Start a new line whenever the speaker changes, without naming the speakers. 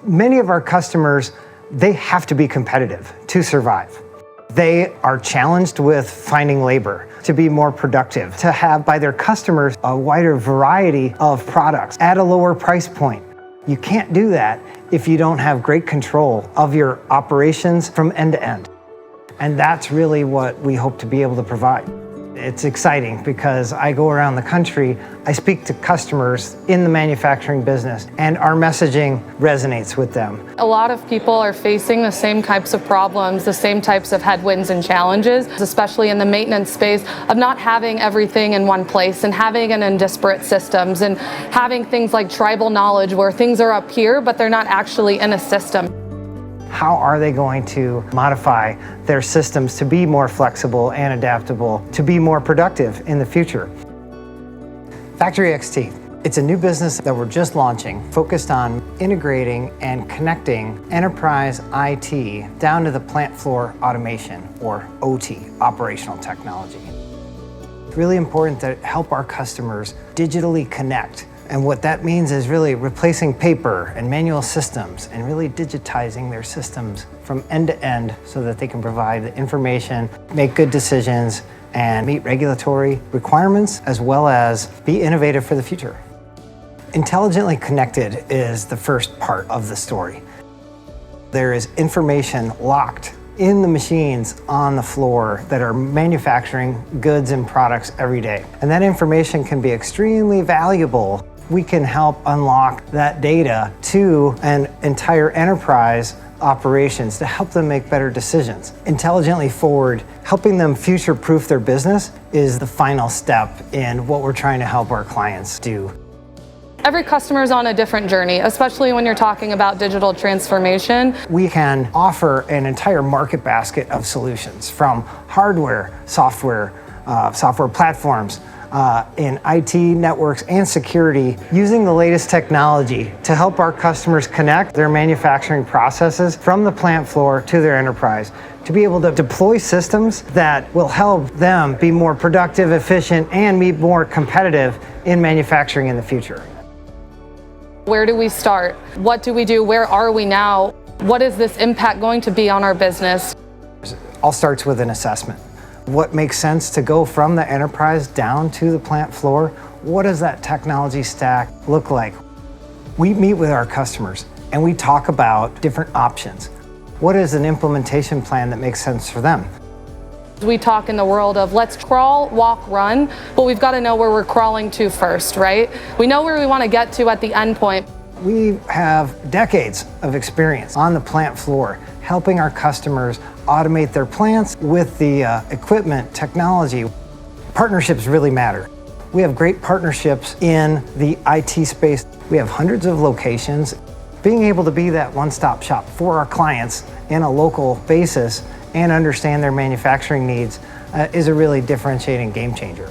Many of our customers, they have to be competitive to survive. They are challenged with finding labor, to be more productive, to have by their customers a wider variety of products at a lower price point. You can't do that if you don't have great control of your operations from end to end. And that's really what we hope to be able to provide. It's exciting because I go around the country, I speak to customers in the manufacturing business, and our messaging resonates with them.
A lot of people are facing the same types of problems, the same types of headwinds and challenges, especially in the maintenance space, of not having everything in one place and having it in disparate systems and having things like tribal knowledge where things are up here, but they're not actually in a system.
How are they going to modify their systems to be more flexible and adaptable, to be more productive in the future? FactoryXT, it's a new business that we're just launching, focused on integrating and connecting enterprise IT down to the plant floor automation, or OT, operational technology. It's really important to help our customers digitally connect. And what that means is really replacing paper and manual systems and really digitizing their systems from end to end so that they can provide the information, make good decisions, and meet regulatory requirements, as well as be innovative for the future. Intelligently connected is the first part of the story. There is information locked in the machines on the floor that are manufacturing goods and products every day. And that information can be extremely valuable. We can help unlock that data to an entire enterprise operations to help them make better decisions. Intelligently forward, helping them future-proof their business is the final step in what we're trying to help our clients do.
Every customer is on a different journey, especially when you're talking about digital transformation.
We can offer an entire market basket of solutions, from hardware, software platforms, in IT, networks, and security, using the latest technology to help our customers connect their manufacturing processes from the plant floor to their enterprise, to be able to deploy systems that will help them be more productive, efficient, and be more competitive in manufacturing in the future.
Where do we start? What do we do? Where are we now? What is this impact going to be on our business?
It all starts with an assessment. What makes sense to go from the enterprise down to the plant floor? What does that technology stack look like? We meet with our customers and we talk about different options. What is an implementation plan that makes sense for them?
We talk in the world of let's crawl, walk, run, but we've got to know where we're crawling to first, right? We know where we want to get to at the end point.
We have decades of experience on the plant floor, helping our customers automate their plants with the equipment, technology. Partnerships really matter. We have great partnerships in the IT space. We have hundreds of locations. Being able to be that one-stop shop for our clients in a local basis and understand their manufacturing needs is a really differentiating game changer.